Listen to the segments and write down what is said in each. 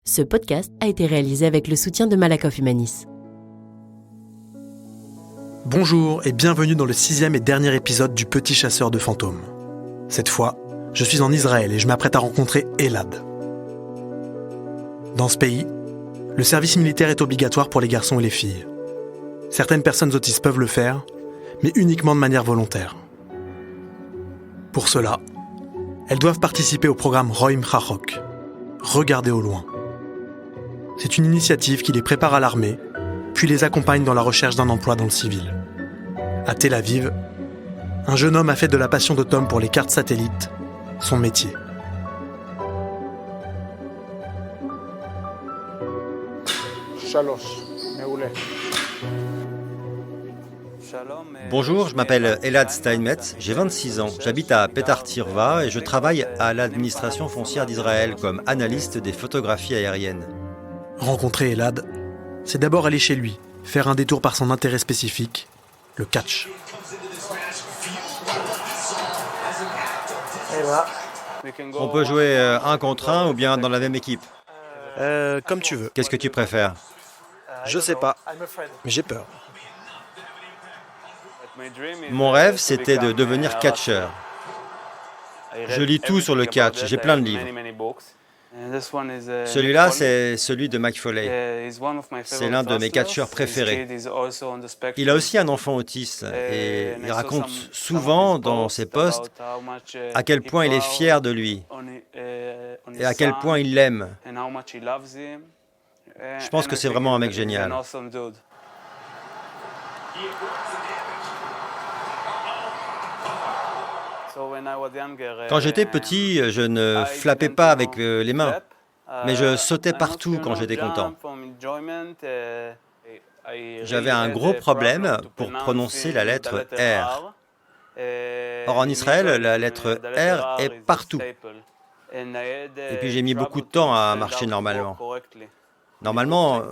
Ce podcast a été réalisé avec le soutien de Malakoff Humanis. Bonjour et bienvenue dans le 6e et dernier épisode du Petit chasseur de fantômes. Cette fois, je suis en Israël et je m'apprête à rencontrer Elad. Dans ce pays, le service militaire est obligatoire pour les garçons et les filles. Certaines personnes autistes peuvent le faire, mais uniquement de manière volontaire. Pour cela, elles doivent participer au programme Roim Chachok, Regarder au loin. C'est une initiative qui les prépare à l'armée, puis les accompagne dans la recherche d'un emploi dans le civil. À Tel Aviv, un jeune homme a fait de la passion de Tom pour les cartes satellites son métier. Bonjour, je m'appelle Elad Steinmetz, j'ai 26 ans, j'habite à Petah Tikva et je travaille à l'administration foncière d'Israël comme analyste des photographies aériennes. Rencontrer Elad, c'est d'abord aller chez lui, faire un détour par son intérêt spécifique, le catch. On peut jouer un contre un ou bien dans la même équipe. Comme tu veux. Qu'est-ce que tu préfères? Je sais pas, mais j'ai peur. Mon rêve, c'était de devenir catcheur. Je lis tout sur le catch, j'ai plein de livres. Celui-là, c'est celui de Mike Foley. C'est l'un de mes catcheurs préférés. Il a aussi un enfant autiste et il raconte souvent dans ses posts à quel point il est fier de lui et à quel point il l'aime. Je pense que c'est vraiment un mec génial. Quand j'étais petit, je ne flappais pas avec les mains, mais je sautais partout quand j'étais content. J'avais un gros problème pour prononcer la lettre R. Or, en Israël, la lettre R est partout. Et puis j'ai mis beaucoup de temps à marcher normalement. Normalement,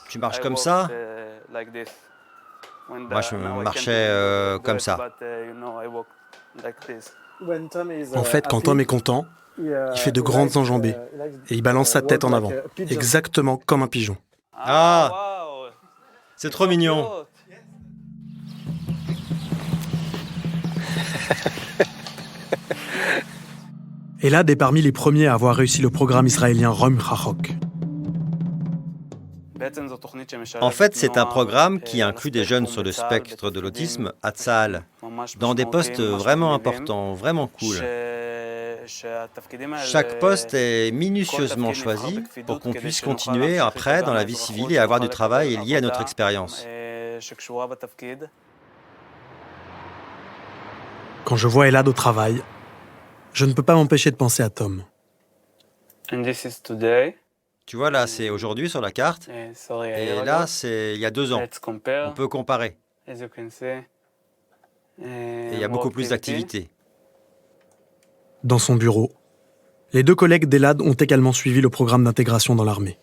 tu marches comme ça. Moi, je marchais comme ça. En fait, quand Tom est content, il fait de grandes enjambées et il balance sa tête en avant, exactement comme un pigeon. Ah, c'est trop mignon. Elad est parmi les premiers à avoir réussi le programme israélien Roim Chachok. En fait, c'est un programme qui inclut des jeunes sur le spectre de l'autisme à Tzahal, dans des postes vraiment importants, vraiment cool. Chaque poste est minutieusement choisi pour qu'on puisse continuer après dans la vie civile et avoir du travail lié à notre expérience. Quand je vois Elad au travail, je ne peux pas m'empêcher de penser à Tom. Tu vois, là, c'est aujourd'hui sur la carte, et là, c'est il y a 2 ans. On peut comparer. Et il y a beaucoup plus d'activités. Dans son bureau, les 2 collègues d'Elad ont également suivi le programme d'intégration dans l'armée.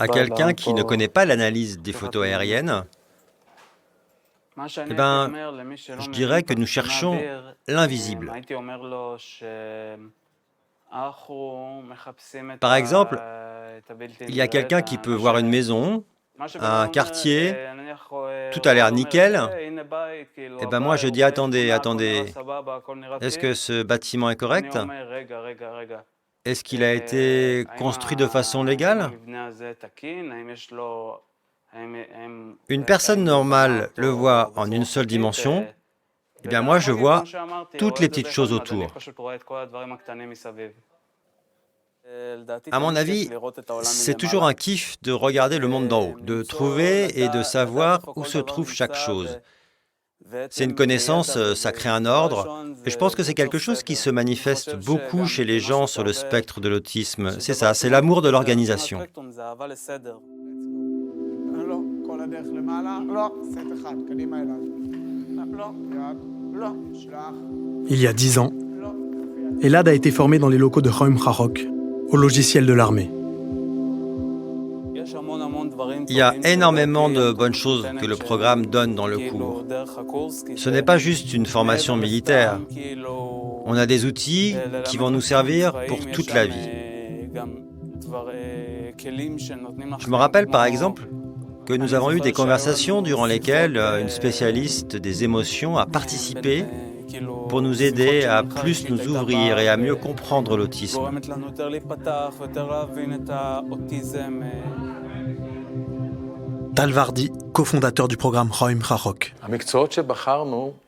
À quelqu'un qui ne connaît pas l'analyse des photos aériennes, eh ben, je dirais que nous cherchons l'invisible. Par exemple, il y a quelqu'un qui peut voir une maison, un quartier, tout a l'air nickel. Eh ben moi je dis attendez, est-ce que ce bâtiment est correct? Est-ce qu'il a été construit de façon légale? Une personne normale le voit en une seule dimension, eh bien moi je vois toutes les petites choses autour. À mon avis, c'est toujours un kiff de regarder le monde d'en haut, de trouver et de savoir où se trouve chaque chose. C'est une connaissance, ça crée un ordre, et je pense que c'est quelque chose qui se manifeste beaucoup chez les gens sur le spectre de l'autisme. C'est ça, c'est l'amour de l'organisation. Il y a 10 ans, Elad a été formé dans les locaux de Roim Chachok, au logiciel de l'armée. Il y a énormément de bonnes choses que le programme donne dans le cours. Ce n'est pas juste une formation militaire. On a des outils qui vont nous servir pour toute la vie. Je me rappelle par exemple que nous avons eu des conversations durant lesquelles une spécialiste des émotions a participé pour nous aider à plus nous ouvrir et à mieux comprendre l'autisme. Tal Vardi, cofondateur du programme Roim Chachok.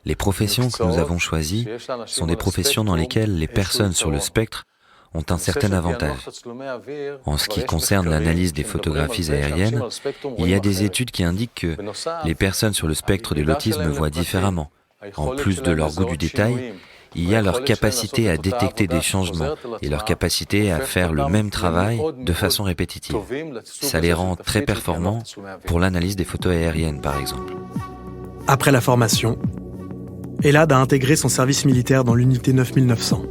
Les professions que nous avons choisies sont des professions dans lesquelles les personnes sur le spectre ont un certain avantage. En ce qui concerne l'analyse des photographies aériennes, il y a des études qui indiquent que les personnes sur le spectre de l'autisme voient différemment. En plus de leur goût du détail, il y a leur capacité à détecter des changements et leur capacité à faire le même travail de façon répétitive. Ça les rend très performants pour l'analyse des photos aériennes, par exemple. Après la formation, Elad a intégré son service militaire dans l'unité 9900.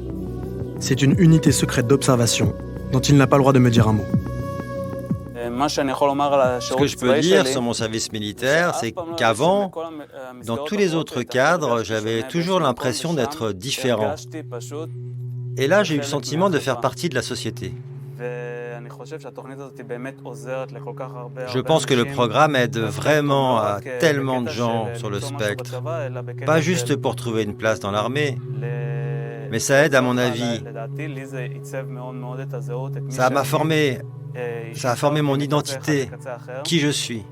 C'est une unité secrète d'observation dont il n'a pas le droit de me dire un mot. Ce que je peux dire sur mon service militaire, c'est qu'avant, dans tous les autres cadres, j'avais toujours l'impression d'être différent. Et là, j'ai eu le sentiment de faire partie de la société. Je pense que le programme aide vraiment à tellement de gens sur le spectre. Pas juste pour trouver une place dans l'armée, mais ça aide à mon avis. Ça m'a formé. Ça a formé mon identité, qui je suis.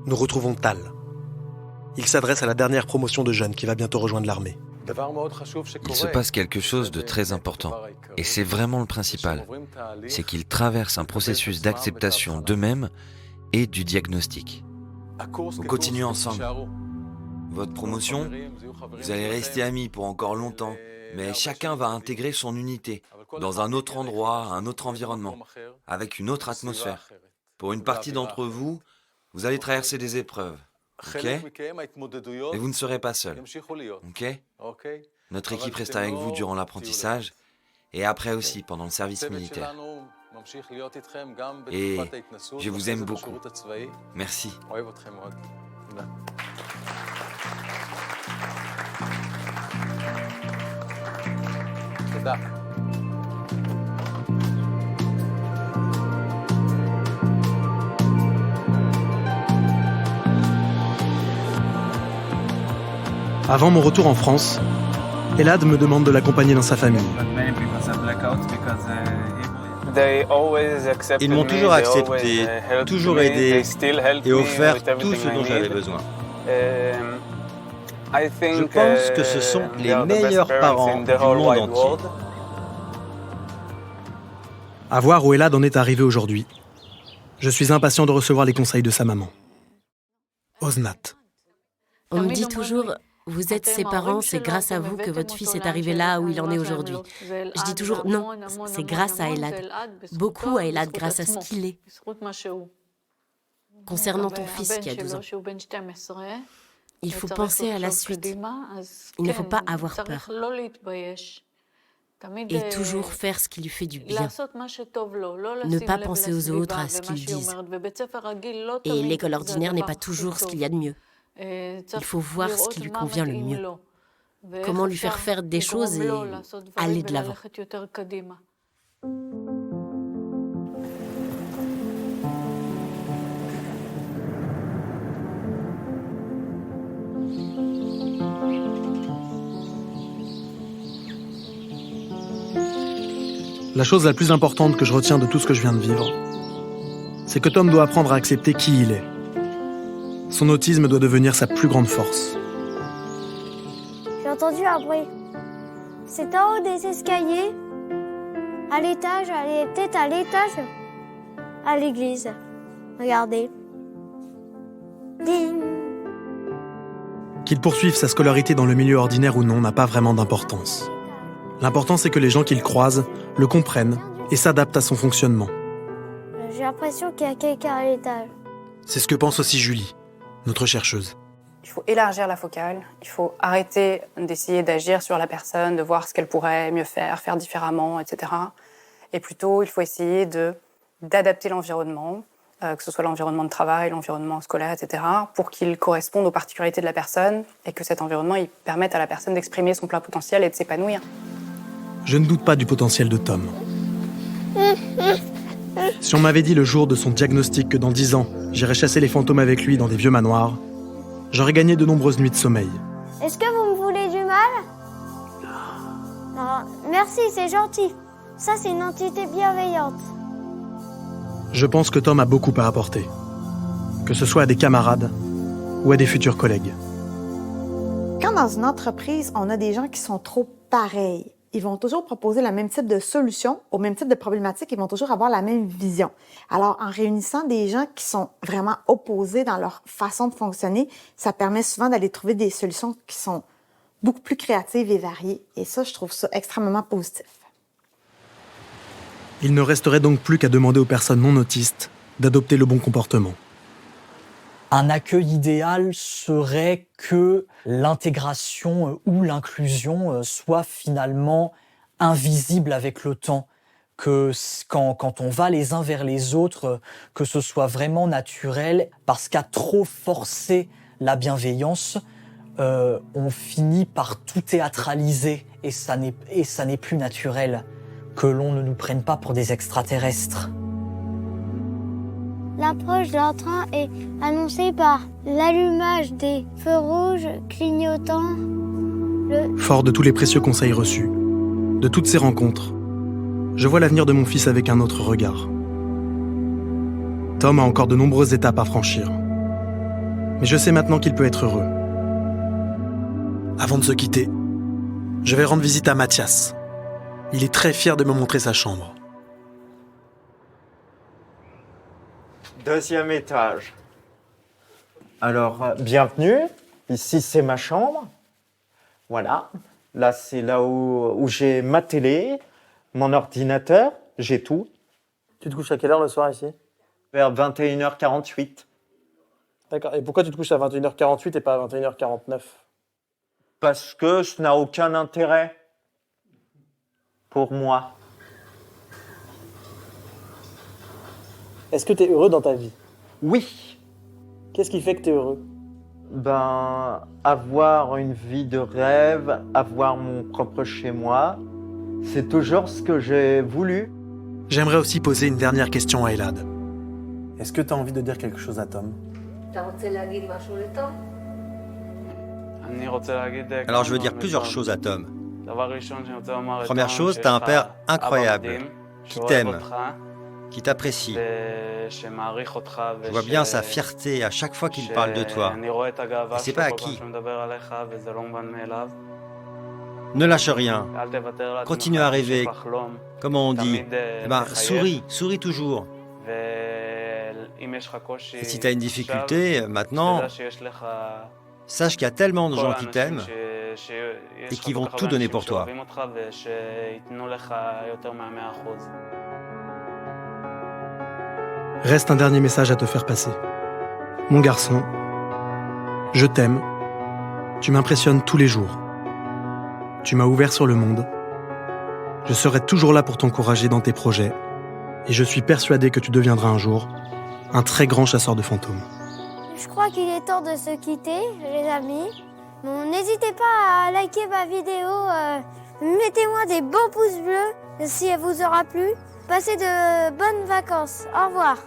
Nous retrouvons Tal. Il s'adresse à la dernière promotion de jeunes qui va bientôt rejoindre l'armée. Il se passe quelque chose de très important, et c'est vraiment le principal. C'est qu'ils traversent un processus d'acceptation d'eux-mêmes et du diagnostic. Vous continuez ensemble. Votre promotion, vous allez rester amis pour encore longtemps, mais chacun va intégrer son unité, dans un autre endroit, un autre environnement, avec une autre atmosphère. Pour une partie d'entre vous, vous allez traverser des épreuves, ok? Et vous ne serez pas seul, ok? Notre équipe reste avec vous durant l'apprentissage et après aussi pendant le service militaire. Et je vous aime beaucoup. Merci. Avant mon retour en France, Elad me demande de l'accompagner dans sa famille. Ils m'ont toujours accepté, toujours aidé et offert tout ce dont j'avais besoin. Je pense que ce sont les meilleurs parents du monde entier. À voir où Elad en est arrivé aujourd'hui, je suis impatient de recevoir les conseils de sa maman. Oznat. On me dit toujours, vous êtes ses parents, c'est grâce à vous que votre fils est arrivé là où il en est aujourd'hui. Je dis toujours, non, c'est grâce à Elad. Beaucoup à Elad grâce à ce qu'il est. Concernant ton fils qui a 12 ans, il faut penser à la suite. Il ne faut pas avoir peur. Et toujours faire ce qui lui fait du bien. Ne pas penser aux autres, à ce qu'ils disent. Et l'école ordinaire n'est pas toujours ce qu'il y a de mieux. Il faut voir ce qui lui convient le mieux. Comment lui faire faire des choses et aller de l'avant. La chose la plus importante que je retiens de tout ce que je viens de vivre, c'est que Tom doit apprendre à accepter qui il est. Son autisme doit devenir sa plus grande force. J'ai entendu un bruit. C'est en haut des escaliers, à l'étage, peut-être à l'étage, à l'église. Regardez. Ding. Qu'il poursuive sa scolarité dans le milieu ordinaire ou non n'a pas vraiment d'importance. L'important, c'est que les gens qu'il croise le comprennent et s'adaptent à son fonctionnement. J'ai l'impression qu'il y a quelqu'un à l'étage. C'est ce que pense aussi Julie, notre chercheuse. Il faut élargir la focale, il faut arrêter d'essayer d'agir sur la personne, de voir ce qu'elle pourrait mieux faire différemment, etc. Et plutôt, il faut essayer d'adapter l'environnement que ce soit l'environnement de travail, l'environnement scolaire, etc., pour qu'il corresponde aux particularités de la personne et que cet environnement il permette à la personne d'exprimer son plein potentiel et de s'épanouir. Je ne doute pas du potentiel de Tom. Si on m'avait dit le jour de son diagnostic que dans 10 ans, j'irais chasser les fantômes avec lui dans des vieux manoirs, j'aurais gagné de nombreuses nuits de sommeil. Est-ce que vous me voulez du mal? Non. Merci, c'est gentil. Ça, c'est une entité bienveillante. Je pense que Tom a beaucoup à apporter, que ce soit à des camarades ou à des futurs collègues. Quand dans une entreprise, on a des gens qui sont trop pareils, ils vont toujours proposer le même type de solution, au même type de problématique, ils vont toujours avoir la même vision. Alors, en réunissant des gens qui sont vraiment opposés dans leur façon de fonctionner, ça permet souvent d'aller trouver des solutions qui sont beaucoup plus créatives et variées. Et ça, je trouve ça extrêmement positif. Il ne resterait donc plus qu'à demander aux personnes non autistes d'adopter le bon comportement. Un accueil idéal serait que l'intégration ou l'inclusion soit finalement invisible avec le temps, que quand on va les uns vers les autres, que ce soit vraiment naturel, parce qu'à trop forcer la bienveillance, on finit par tout théâtraliser et ça n'est plus naturel, que l'on ne nous prenne pas pour des extraterrestres. L'approche d'un train est annoncée par l'allumage des feux rouges clignotant. Fort de tous les précieux conseils reçus, de toutes ces rencontres, je vois l'avenir de mon fils avec un autre regard. Tom a encore de nombreuses étapes à franchir. Mais je sais maintenant qu'il peut être heureux. Avant de se quitter, je vais rendre visite à Mathias. Il est très fier de me montrer sa chambre. 2e étage. Alors, bienvenue. Ici, c'est ma chambre. Voilà. Là, c'est là où j'ai ma télé, mon ordinateur, j'ai tout. Tu te couches à quelle heure le soir ici? Vers 21h48. D'accord. Et pourquoi tu te couches à 21h48 et pas à 21h49? Parce que ça n'a aucun intérêt pour moi. Est-ce que tu es heureux dans ta vie? Oui. Qu'est-ce qui fait que tu es heureux? Avoir une vie de rêve, avoir mon propre chez-moi, c'est toujours ce que j'ai voulu. J'aimerais aussi poser une dernière question à Elad. Est-ce que tu as envie de dire quelque chose à Tom? Alors je veux dire plusieurs choses à Tom. Première chose, t'as un père incroyable, qui t'aime, qui t'apprécie. Je vois bien sa fierté à chaque fois qu'il parle de toi. Et c'est pas acquis. Ne lâche rien. Continue à rêver. Comment on dit? Souris toujours. Et si tu as une difficulté, maintenant, sache qu'il y a tellement de gens qui t'aiment et qui vont tout donner pour toi. Reste un dernier message à te faire passer. Mon garçon, je t'aime. Tu m'impressionnes tous les jours. Tu m'as ouvert sur le monde. Je serai toujours là pour t'encourager dans tes projets. Et je suis persuadé que tu deviendras un jour un très grand chasseur de fantômes. Je crois qu'il est temps de se quitter, les amis. Bon, n'hésitez pas à liker ma vidéo. Mettez-moi des bons pouces bleus si elle vous aura plu. Passez de bonnes vacances. Au revoir.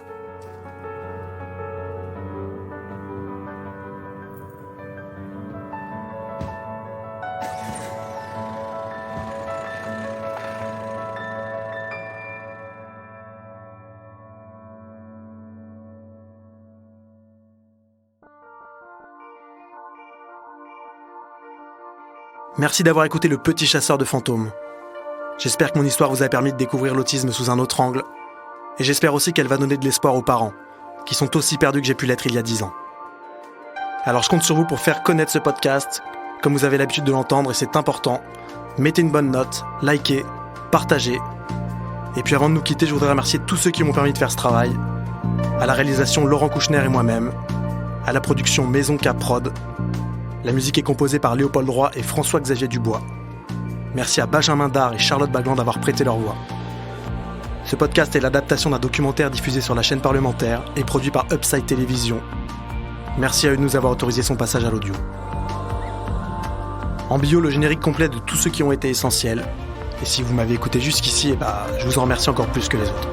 Merci d'avoir écouté Le Petit Chasseur de Fantômes. J'espère que mon histoire vous a permis de découvrir l'autisme sous un autre angle. Et j'espère aussi qu'elle va donner de l'espoir aux parents, qui sont aussi perdus que j'ai pu l'être il y a 10 ans. Alors je compte sur vous pour faire connaître ce podcast, comme vous avez l'habitude de l'entendre, et c'est important. Mettez une bonne note, likez, partagez. Et puis avant de nous quitter, je voudrais remercier tous ceux qui m'ont permis de faire ce travail. À la réalisation, Laurent Kouchner et moi-même. À la production Maison Cap Prod. La musique est composée par Léopold Roy et François-Xavier Dubois. Merci à Benjamin Dard et Charlotte Bagland d'avoir prêté leur voix. Ce podcast est l'adaptation d'un documentaire diffusé sur la chaîne parlementaire et produit par Upside Télévision. Merci à eux de nous avoir autorisé son passage à l'audio. En bio, le générique complet de tous ceux qui ont été essentiels. Et si vous m'avez écouté jusqu'ici, je vous en remercie encore plus que les autres.